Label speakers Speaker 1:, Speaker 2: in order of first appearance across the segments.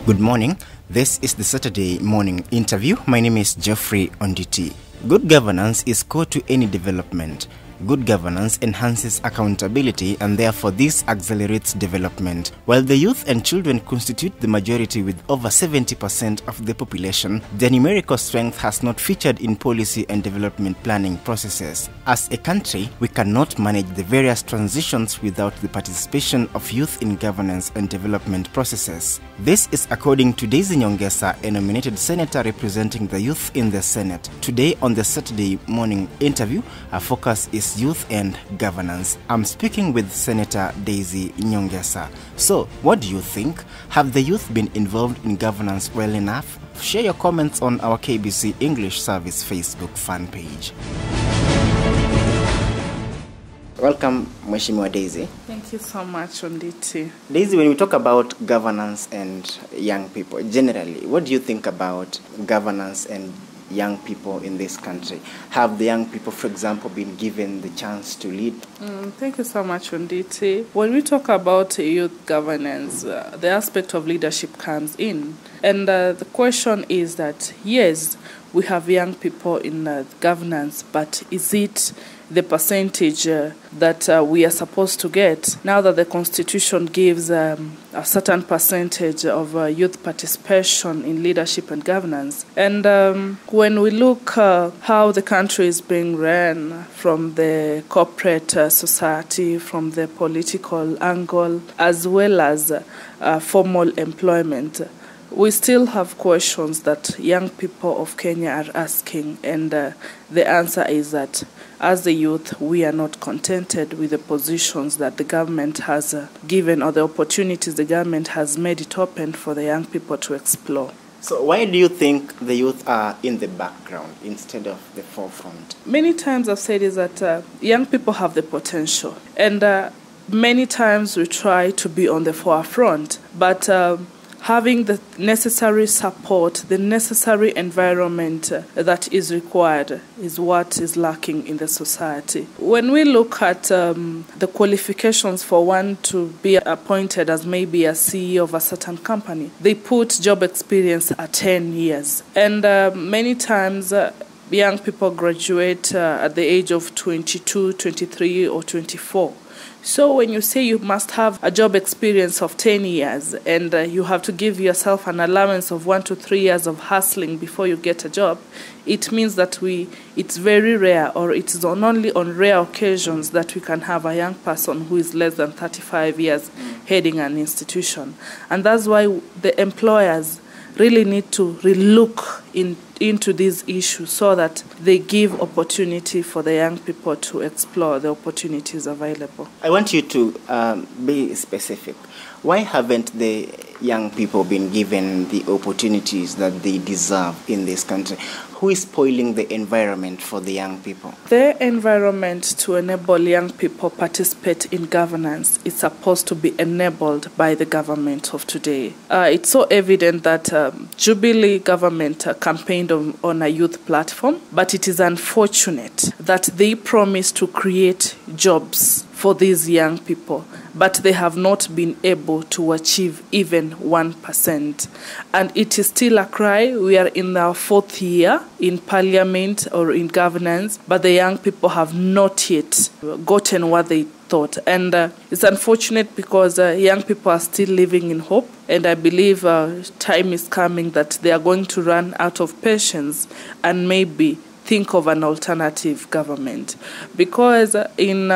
Speaker 1: Good morning. This is the Saturday morning interview. My name is Geoffrey Onditi. Good governance is core to any development. Good governance enhances accountability and therefore this accelerates development. While the youth and children constitute the majority with over 70% of the population, their numerical strength has not featured in policy and development planning processes. As a country, we cannot manage the various transitions without the participation of youth in governance and development processes. This is according to Daisy Nyongesa, a nominated senator representing the youth in the Senate. Today on the Saturday morning interview, our focus is youth and governance. I'm speaking with Senator Daisy Nyongesa. So, what do you think? Have the youth been involved in governance well enough? Share your comments on our KBC English Service Facebook fan page. Welcome, Mheshimiwa Daisy.
Speaker 2: Thank you so much, Onditi.
Speaker 1: Daisy, when we talk about governance and young people, generally, what do you think about governance and young people in this country? Have the young people, for example, been given the chance to lead?
Speaker 2: Thank you so much, Onditi. When we talk about youth governance, the aspect of leadership comes in. And the question is that, yes, we have young people in governance, but is it the percentage that we are supposed to get? Now that the Constitution gives a certain percentage of youth participation in leadership and governance. And when we look how the country is being run from the corporate society, from the political angle, as well as formal employment, we still have questions that young people of Kenya are asking, and the answer is that as the youth, we are not contented with the positions that the government has given or the opportunities the government has made it open for the young people to explore.
Speaker 1: So why do you think the youth are in the background instead of the forefront?
Speaker 2: Many times I've said is that young people have the potential, and many times we try to be on the forefront, but having the necessary support, the necessary environment that is required is what is lacking in the society. When we look at the qualifications for one to be appointed as maybe a CEO of a certain company, they put job experience at 10 years. And many times young people graduate at the age of 22, 23 or 24. So when you say you must have a job experience of 10 years and you have to give yourself an allowance of 1 to 3 years of hustling before you get a job, it means that it's very rare, or it is only on rare occasions that we can have a young person who is less than 35 years heading an institution. And that's why the employers really need to relook into these issues so that they give opportunity for the young people to explore the opportunities available.
Speaker 1: I want you to be specific. Why haven't the young people been given the opportunities that they deserve in this country? Who is spoiling the environment for the young people?
Speaker 2: The environment to enable young people participate in governance is supposed to be enabled by the government of today. It's so evident that Jubilee government campaigned on a youth platform, but it is unfortunate that they promised to create jobs for these young people, but they have not been able to achieve even 1%. And it is still a cry. We are in our 4th year in parliament or in governance, but the young people have not yet gotten what they thought. And it's unfortunate because young people are still living in hope, and I believe time is coming that they are going to run out of patience and maybe think of an alternative government. Because in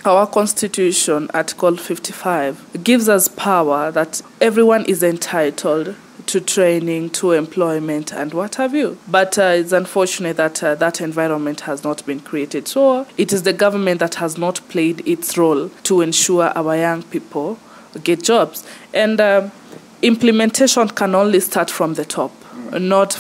Speaker 2: our Constitution, Article 55, gives us power that everyone is entitled to training, to employment, and what have you. But it's unfortunate that that environment has not been created. So it is the government that has not played its role to ensure our young people get jobs. And implementation can only start from the top. not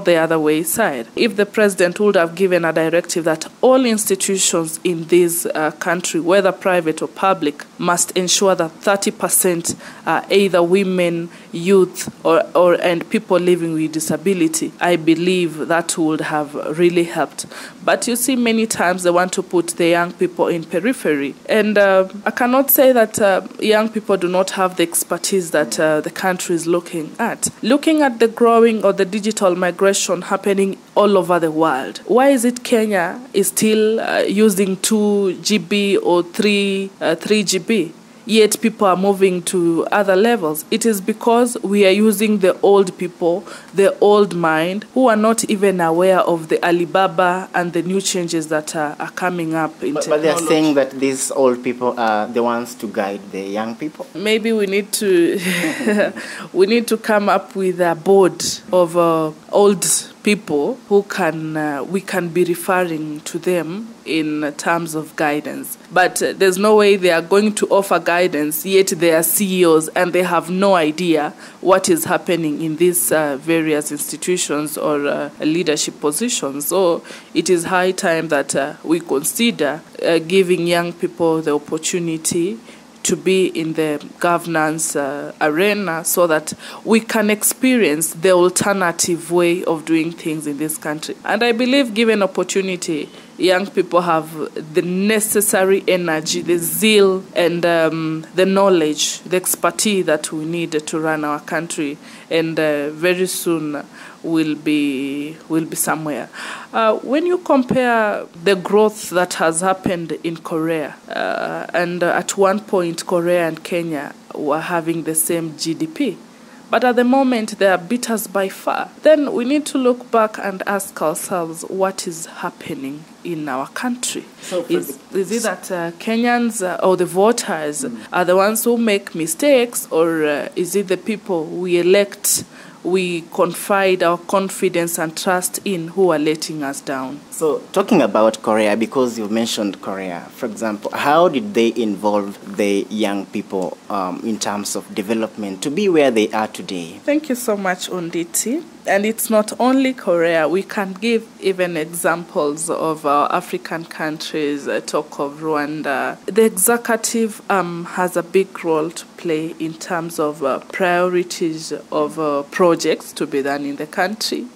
Speaker 2: the other way side. If the president would have given a directive that all institutions in this country, whether private or public, must ensure that 30% are either women, youth, and people living with disability, I believe that would have really helped. But you see, many times they want to put the young people in periphery. And I cannot say that young people do not have the expertise that the country is looking at. Looking at the growing or the digital migration happening all over the world, why is it Kenya is still using 2 GB or 3 GB? Yet people are moving to other levels. It is because we are using the old people, the old mind, who are not even aware of the Alibaba and the new changes that are coming up in technology.
Speaker 1: But they are saying that these old people are the ones to guide the young people.
Speaker 2: Maybe we need to come up with a board of old people who we can be referring to them in terms of guidance. But there's no way they are going to offer guidance, yet they are CEOs and they have no idea what is happening in these various institutions or leadership positions. So it is high time that we consider giving young people the opportunity to be in the governance arena so that we can experience the alternative way of doing things in this country. And I believe, given opportunity, young people have the necessary energy, the zeal, and the knowledge, the expertise that we need to run our country. And very soon will be somewhere. When you compare the growth that has happened in Korea, and at one point Korea and Kenya were having the same GDP, but at the moment they are beaters by far, then we need to look back and ask ourselves what is happening in our country. So is it that Kenyans or the voters are the ones who make mistakes, or is it the people we elect, we confide our confidence and trust in, who are letting us down?
Speaker 1: So talking about Korea, because you mentioned Korea, for example, how did they involve the young people in terms of development to be where they are today?
Speaker 2: Thank you so much, Onditi. And it's not only Korea. We can give even examples of African countries. Talk of Rwanda. The executive has a big role to play in terms of priorities of projects to be done in the country,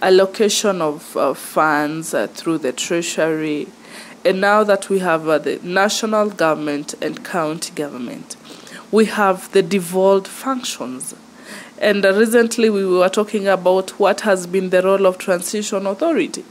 Speaker 2: allocation of funds through the treasury, and now that we have the national government and county government, we have the devolved functions. And recently we were talking about what has been the role of Transition Authority.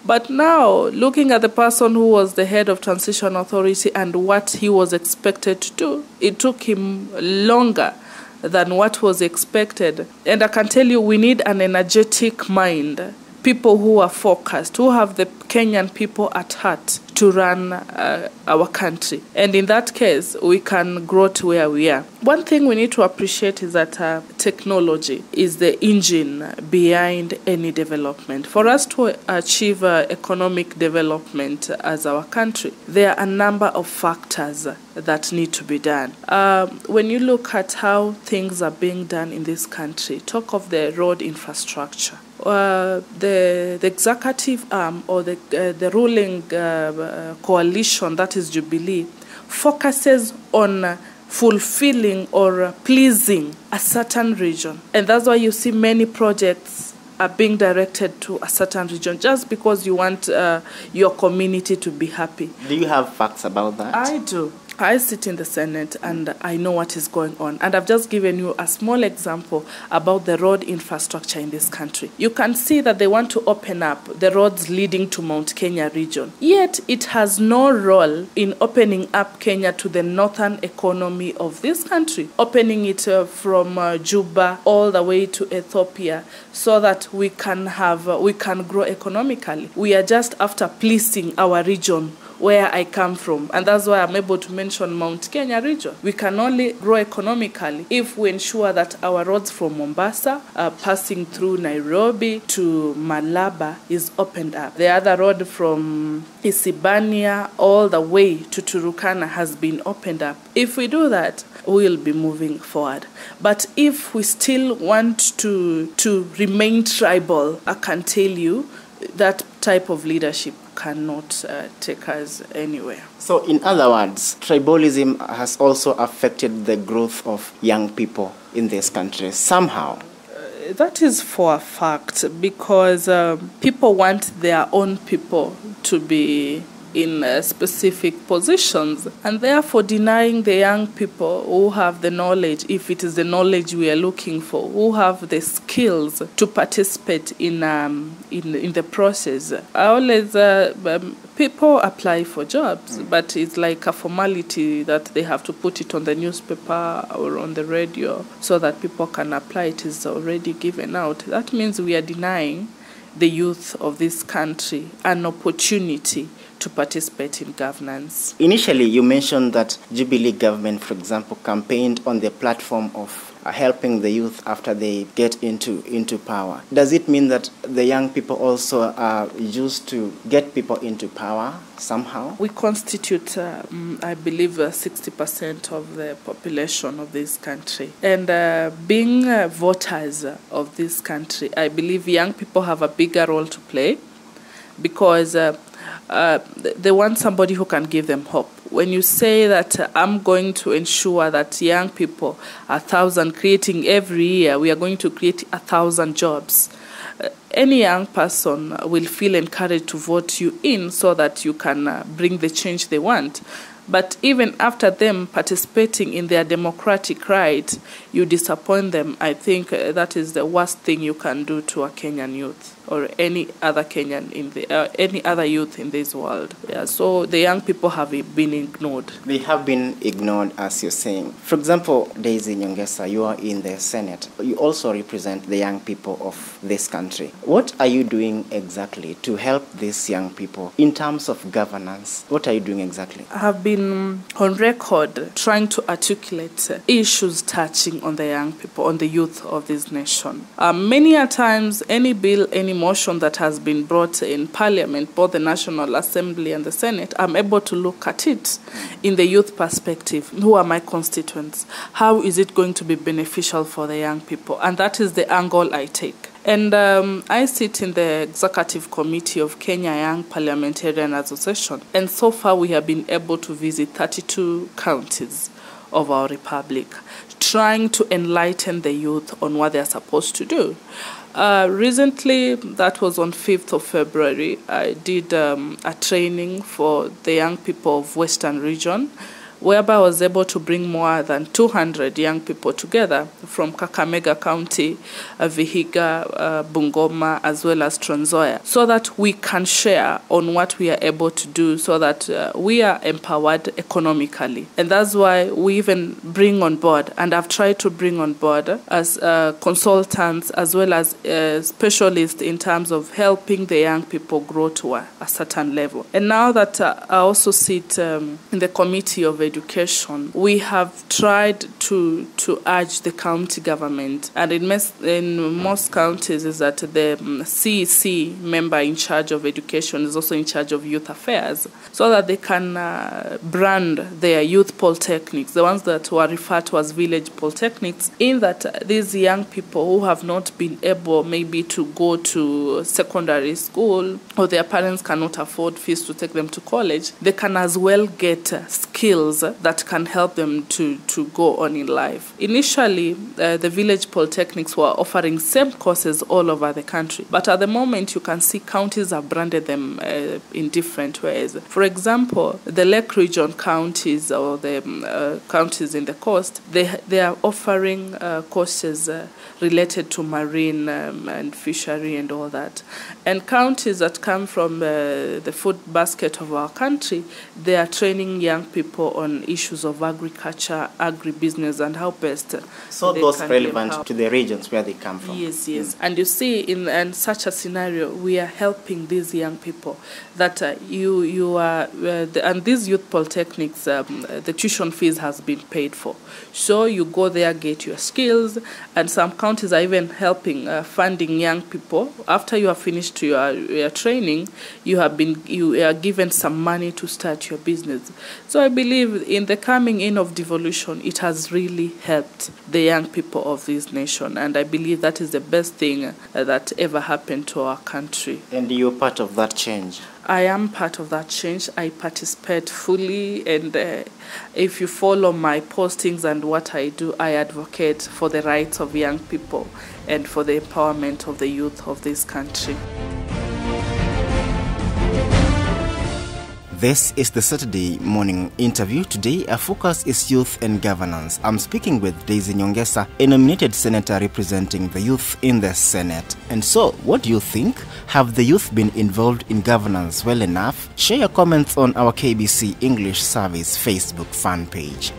Speaker 2: But now, looking at the person who was the head of Transition Authority and what he was expected to do, it took him longer than what was expected. And I can tell you, we need an energetic mind, people who are focused, who have the Kenyan people at heart to run our country. And in that case, we can grow to where we are. One thing we need to appreciate is that technology is the engine behind any development. For us to achieve economic development as our country, there are a number of factors that need to be done. When you look at how things are being done in this country, talk of the road infrastructure. The executive arm or the ruling coalition, that is Jubilee, focuses on fulfilling or pleasing a certain region. And that's why you see many projects are being directed to a certain region just because you want your community to be happy.
Speaker 1: Do you have facts about that?
Speaker 2: I do. I sit in the Senate and I know what is going on. And I've just given you a small example about the road infrastructure in this country. You can see that they want to open up the roads leading to Mount Kenya region. Yet it has no role in opening up Kenya to the northern economy of this country, opening it from Juba all the way to Ethiopia so that we can grow economically. We are just after pleasing our region where I come from. And that's why I'm able to mention Mount Kenya region. We can only grow economically if we ensure that our roads from Mombasa, passing through Nairobi to Malaba, is opened up. The other road from Isibania all the way to Turukana has been opened up. If we do that, we'll be moving forward. But if we still want to remain tribal, I can tell you that type of leadership cannot take us anywhere.
Speaker 1: So in other words, tribalism has also affected the growth of young people in this country somehow.
Speaker 2: That is for a fact, because people want their own people to be in specific positions, and therefore denying the young people who have the knowledge, if it is the knowledge we are looking for, who have the skills to participate in the process. People apply for jobs, but it's like a formality that they have to put it on the newspaper or on the radio so that people can apply. It is already given out. That means we are denying the youth of this country an opportunity to participate in governance.
Speaker 1: Initially, you mentioned that Jubilee government, for example, campaigned on the platform of helping the youth after they get into power. Does it mean that the young people also are used to get people into power somehow?
Speaker 2: We constitute, I believe, 60% of the population of this country. And being voters of this country, I believe young people have a bigger role to play, because they want somebody who can give them hope. When you say that I'm going to ensure that young people, 1,000 creating every year, we are going to create 1,000 jobs, any young person will feel encouraged to vote you in so that you can bring the change they want. But even after them participating in their democratic right, you disappoint them. I think that is the worst thing you can do to a Kenyan youth or any other Kenyan any other youth in this world. Yeah, so the young people have been ignored.
Speaker 1: They have been ignored, as you're saying. For example, Daisy Nyongesa, you are in the Senate. You also represent the young people of this country. What are you doing exactly to help these young people in terms of governance? What are you doing exactly?
Speaker 2: I have been on record trying to articulate issues touching on the young people, on the youth of this nation. Many a times, any bill, any motion that has been brought in Parliament, both the National Assembly and the Senate, I'm able to look at it in the youth perspective. Who are my constituents? How is it going to be beneficial for the young people? And that is the angle I take. And I sit in the executive committee of Kenya Young Parliamentarian Association. And so far we have been able to visit 32 counties of our republic, trying to enlighten the youth on what they're supposed to do. Recently, that was on 5th of February, I did a training for the young people of Western region, whereby I was able to bring more than 200 young people together from Kakamega County, Vihiga, Bungoma, as well as Trans Nzoia, so that we can share on what we are able to do so that we are empowered economically. And that's why we even bring on board, and I've tried to bring on board as consultants as well as specialists in terms of helping the young people grow to a certain level. And now that I also sit in the Committee of Education, we have tried to urge the county government, and in most counties is that the CEC member in charge of education is also in charge of youth affairs, so that they can brand their youth polytechnics, the ones that were referred to as village polytechnics, in that these young people who have not been able maybe to go to secondary school, or their parents cannot afford fees to take them to college, they can as well get skills that can help them to go on in life. Initially, the village polytechnics were offering same courses all over the country, but at the moment you can see counties have branded them in different ways. For example, the Lake Region counties or the counties in the coast, they are offering courses related to marine and fishery and all that. And counties that come from the food basket of our country, they are training young people on issues of agriculture, agribusiness, and how best
Speaker 1: so
Speaker 2: they
Speaker 1: those
Speaker 2: can be
Speaker 1: relevant
Speaker 2: empowered.
Speaker 1: to the regions where they come from.
Speaker 2: Yes. And you see, in such a scenario, we are helping these young people that and these youth polytechnics, the tuition fees has been paid for. So you go there, get your skills, and some counties are even helping, funding young people. After you have finished your training, you are given some money to start your business. So I believe in the coming in of devolution, it has really helped the young people of this nation, and I believe that is the best thing that ever happened to our country.
Speaker 1: And you're part of that change.
Speaker 2: I am part of that change. I participate fully, and if you follow my postings and what I do, I advocate for the rights of young people and for the empowerment of the youth of this country.
Speaker 1: This is the Saturday morning interview. Today, our focus is youth and governance. I'm speaking with Daisy Nyongesa, a nominated senator representing the youth in the Senate. And so, what do you think? Have the youth been involved in governance well enough? Share your comments on our KBC English Service Facebook fan page.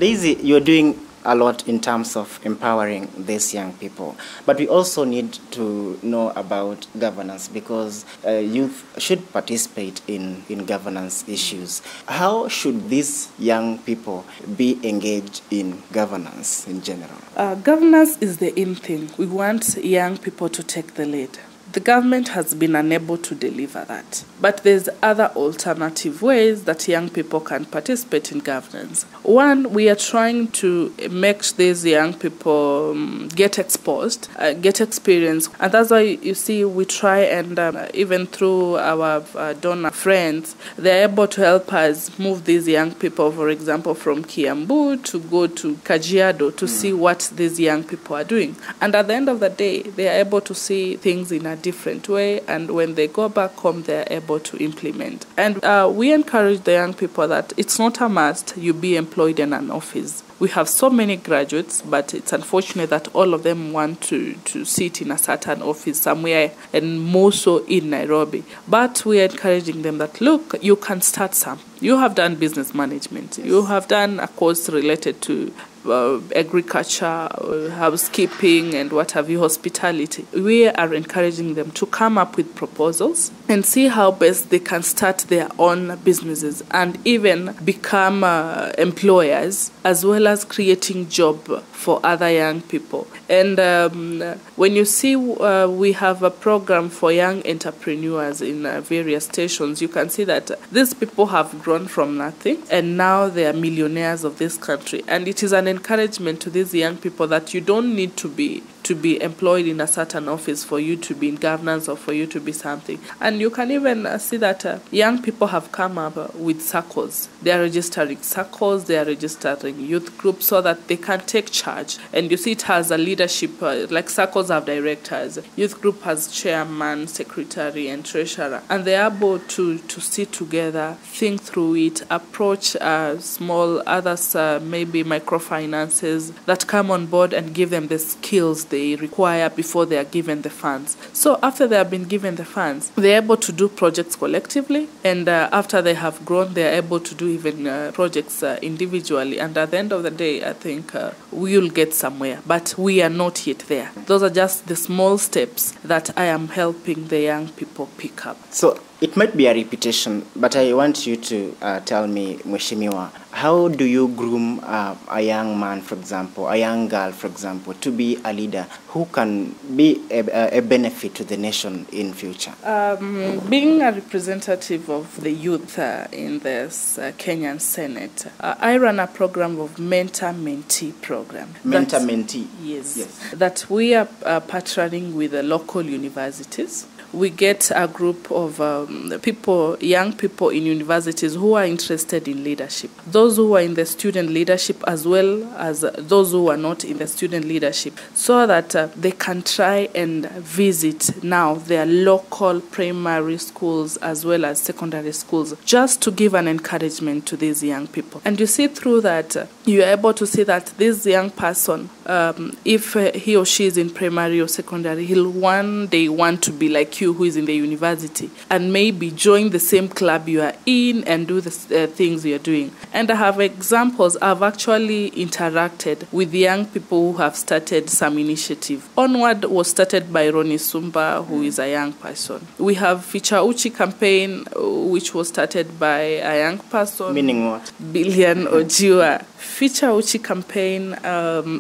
Speaker 1: Daisy, you're doing a lot in terms of empowering these young people. But we also need to know about governance, because youth should participate in governance issues. How should these young people be engaged in governance in general?
Speaker 2: Governance is the in thing. We want young people to take the lead. The government has been unable to deliver that. But there's other alternative ways that young people can participate in governance. One, we are trying to make these young people get exposed, get experience. And that's why you see we try and even through our donor friends, they're able to help us move these young people, for example, from Kiambu to go to Kajiado to see what these young people are doing. And at the end of the day, they are able to see things in a different way, and when they go back home, they're able to implement. And we encourage the young people that it's not a must you be employed in an office. We have so many graduates, but it's unfortunate that all of them want to sit in a certain office somewhere, and more so in Nairobi. But we are encouraging them that, look, you can start some. You have done business management. Yes. You have done a course related to agriculture, housekeeping, and what have you, hospitality. We are encouraging them to come up with proposals and see how best they can start their own businesses and even become employers, as well as creating job for other young people. And when you see we have a program for young entrepreneurs in various stations, you can see that these people have grown from nothing, and now they are millionaires of this country. And it is an encouragement to these young people that you don't need to be employed in a certain office for you to be in governance or for you to be something. And you can even see that young people have come up with circles. They are registering circles, they are registering youth groups so that they can take charge. And you see it has a leadership, like circles have directors, youth group has chairman, secretary, and treasurer. And they are able to sit together, think through it, approach small others, maybe microfinances that come on board and give them the skills they require before they are given the funds. So after they have been given the funds, they are able to do projects collectively, and after they have grown, they are able to do even projects individually. And at the end of the day, I think we will get somewhere, but we are not yet there. Those are just the small steps that I am helping the young people pick up.
Speaker 1: So it might be a repetition, but I want you to tell me, Mheshimiwa, how do you groom a young man, for example, a young girl, for example, to be a leader who can be a benefit to the nation in future?
Speaker 2: Being a representative of the youth in this Kenyan Senate, I run a program of mentor-mentee program.
Speaker 1: Mentor-mentee?
Speaker 2: Yes. That we are partnering with the local universities. We get a group of young people in universities who are interested in leadership. Those who are in the student leadership as well as those who are not in the student leadership, so that they can try and visit now their local primary schools as well as secondary schools, just to give an encouragement to these young people. And you see through that, you are able to see that this young person if he or she is in primary or secondary, he'll one day want to be like you who is in the university and maybe join the same club you are in and do the things you're doing. And I have examples. I've actually interacted with young people who have started some initiative. Onward was started by Ronnie Sumba, who is a young person. We have Ficha Uchi campaign, which was started by a young person.
Speaker 1: Meaning what?
Speaker 2: Billion Ojiwa. Ficha Uchi campaign,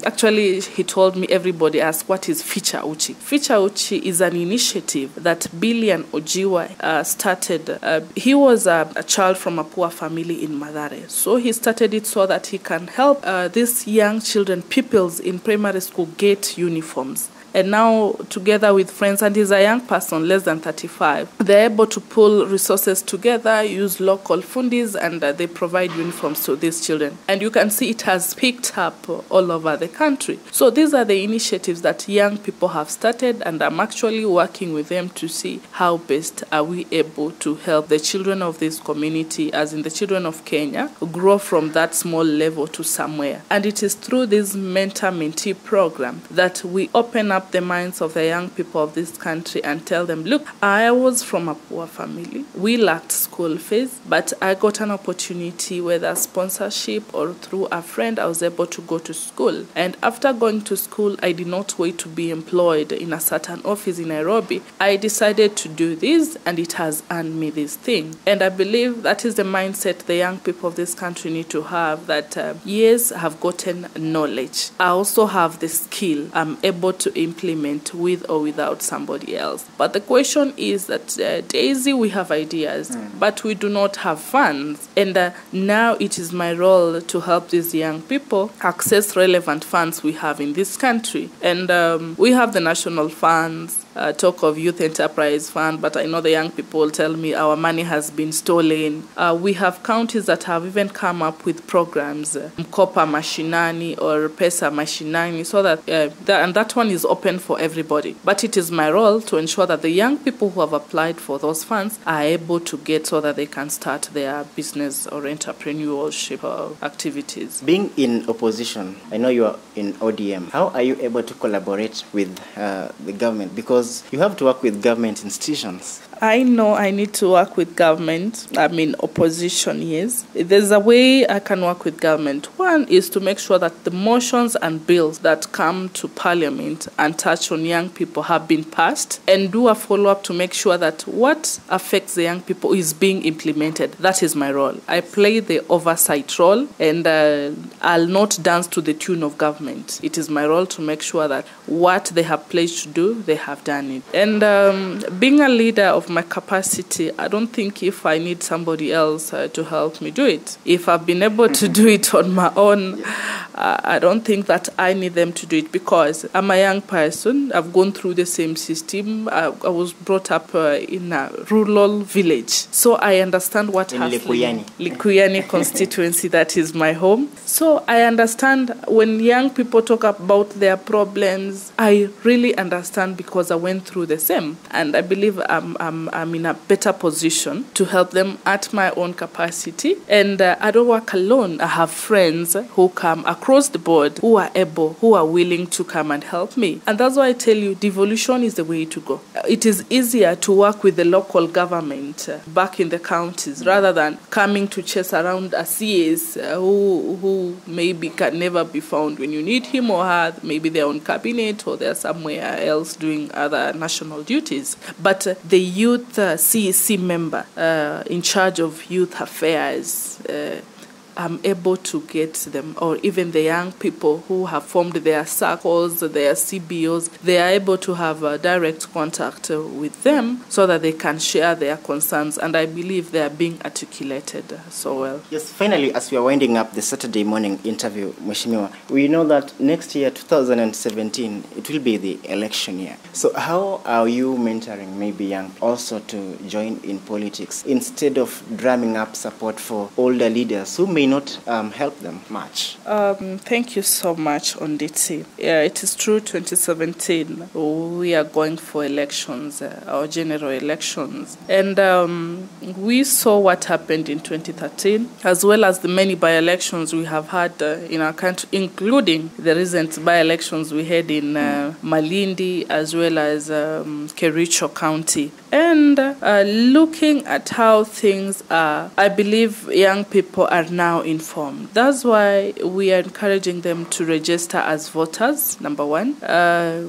Speaker 2: actually he told me everybody asked, what is Ficha Uchi? Ficha Uchi is an initiative that Billion Ojiwa started. He was a child from a poor family in Mathare. So he started it so that he can help these young children, pupils in primary school, get uniforms. And now, together with friends, and he's a young person, less than 35, they're able to pull resources together, use local fundis, and they provide uniforms to these children. And you can see it has picked up all over the country. So these are the initiatives that young people have started, and I'm actually working with them to see how best are we able to help the children of this community, as in the children of Kenya, grow from that small level to somewhere. And it is through this mentor-mentee program that we open up the minds of the young people of this country and tell them, look, I was from a poor family. We lacked school fees, but I got an opportunity, whether sponsorship or through a friend, I was able to go to school. And after going to school, I did not wait to be employed in a certain office in Nairobi. I decided to do this, and it has earned me this thing. And I believe that is the mindset the young people of this country need to have, that yes, I have gotten knowledge. I also have the skill. I'm able to implement with or without somebody else. But the question is that Daisy, we have ideas, but we do not have funds. And now it is my role to help these young people access relevant funds we have in this country. And we have the national funds, talk of Youth Enterprise Fund, but I know the young people tell me our money has been stolen. We have counties that have even come up with programs, Mkopa Mashinani or Pesa Mashinani, so that, and that one is open for everybody. But it is my role to ensure that the young people who have applied for those funds are able to get so that they can start their business or entrepreneurship activities.
Speaker 1: Being in opposition, I know you are in ODM. How are you able to collaborate with the government? Because you have to work with government institutions.
Speaker 2: I know I need to work with government. I'm in opposition, yes. There's a way I can work with government. One is to make sure that the motions and bills that come to Parliament and touch on young people have been passed, and do a follow-up to make sure that what affects the young people is being implemented. That is my role. I play the oversight role, and I'll not dance to the tune of government. It is my role to make sure that what they have pledged to do, they have done it. And being a leader of my capacity, I don't think if I need somebody else to help me do it. If I've been able to do it on my own, I don't think that I need them to do it, because I'm a young person. I've gone through the same system. I was brought up in a rural village. So I understand what happens. Likuyani constituency, that is my home. So I understand when young people talk about their problems, I really understand because I went through the same. And I believe I'm in a better position to help them at my own capacity. And I don't work alone. I have friends who come across the board, who are able, who are willing to come and help me. And that's why I tell you, devolution is the way to go. It is easier to work with the local government back in the counties rather than coming to chase around a CS who maybe can never be found when you need him or her. Maybe they're on cabinet or they're somewhere else doing other national duties. But the youth CEC member in charge of youth affairs, I'm able to get them, or even the young people who have formed their circles, their CBOs, they are able to have a direct contact with them so that they can share their concerns, and I believe they are being articulated so well.
Speaker 1: Yes, finally, as we are winding up the Saturday morning interview, Mheshimiwa, we know that next year, 2017, it will be the election year. So how are you mentoring maybe young people also to join in politics instead of drumming up support for older leaders who may may not help them much.
Speaker 2: Thank you so much, Onditi. Yeah, it is true, 2017, we are going for elections, our general elections. And we saw what happened in 2013, as well as the many by-elections we have had in our country, including the recent by-elections we had in Malindi, as well as Kericho County. And looking at how things are, I believe young people are now informed. That's why we are encouraging them to register as voters, number one.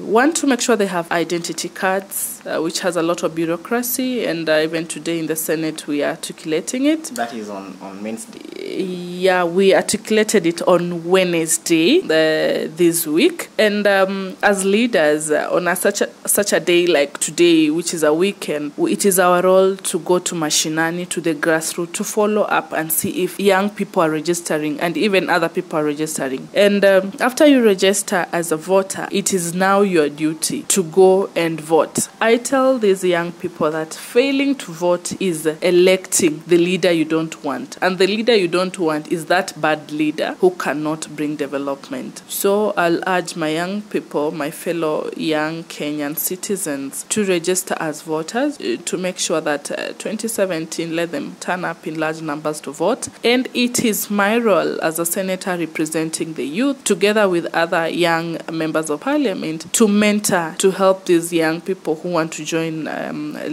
Speaker 2: One, to make sure they have identity cards, which has a lot of bureaucracy, and even today in the Senate we are articulating it.
Speaker 1: That is on Wednesday.
Speaker 2: Yeah, we articulated it on Wednesday this week. And as leaders, on such a day like today, which is a weekend, it is our role to go to mashinani, to the grassroots, to follow up and see if young people are registering and even other people are registering. And after you register as a voter, it is now your duty to go and vote. I tell these young people that failing to vote is electing the leader you don't want. And the leader you don't want is that bad leader who cannot bring development. So I'll urge my young people, my fellow young Kenyan citizens, to register as voters, to make sure that 2017, let them turn up in large numbers to vote. And it is my role as a senator representing the youth, together with other young members of parliament, to mentor, to help these young people who want to join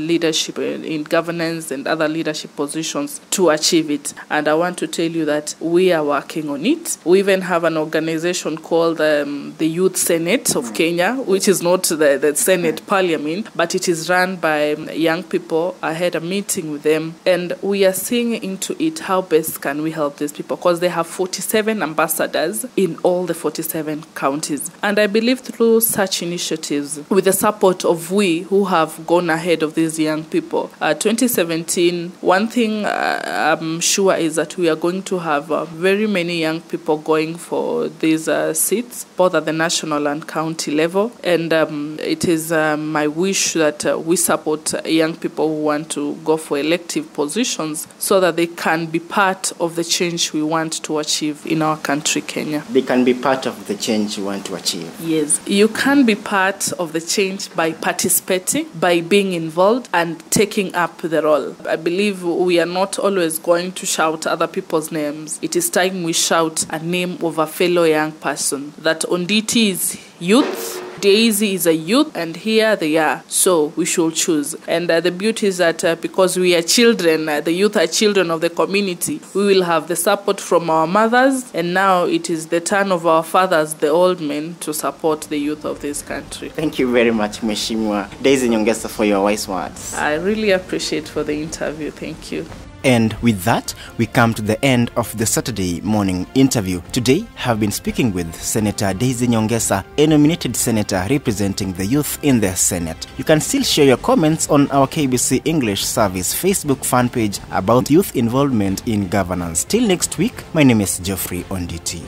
Speaker 2: leadership in governance and other leadership positions to achieve it. And I want to tell you that we are working on it. We even have an organization called the Youth Senate of Kenya, which is not the Senate Parliament, but it is run by young people. I had a meeting with them, and we are seeing into it how best can we help these people, because they have 47 ambassadors in all the 47 counties. And I believe through such initiatives, with the support of we who have gone ahead of these young people, 2017, one thing I'm sure is that we are going to have very many young people going for these seats, both at the national and county level. And it is my wish that we support young people who want to go for elective positions so that they can be part of the change we want to achieve in our country, Kenya.
Speaker 1: They can be part of the change you want to achieve.
Speaker 2: Yes, you can be part of the change by participating, by being involved and taking up the role. I believe we are not always going to shout other people's names. It is time we shout a name of a fellow young person. That Onditi is youth, Daisy is a youth, and here they are. So we should choose. And the beauty is that because we are children, the youth are children of the community, we will have the support from our mothers, and now it is the turn of our fathers, the old men, to support the youth of this country.
Speaker 1: Thank you very much, Mheshimiwa Daisy Nyongesa, for your wise words.
Speaker 2: I really appreciate for the interview. Thank you.
Speaker 1: And with that, we come to the end of the Saturday morning interview. Today, I have been speaking with Senator Daisy Nyongesa, a nominated senator representing the youth in the Senate. You can still share your comments on our KBC English Service Facebook fan page about youth involvement in governance. Till next week, my name is Geoffrey Onditi.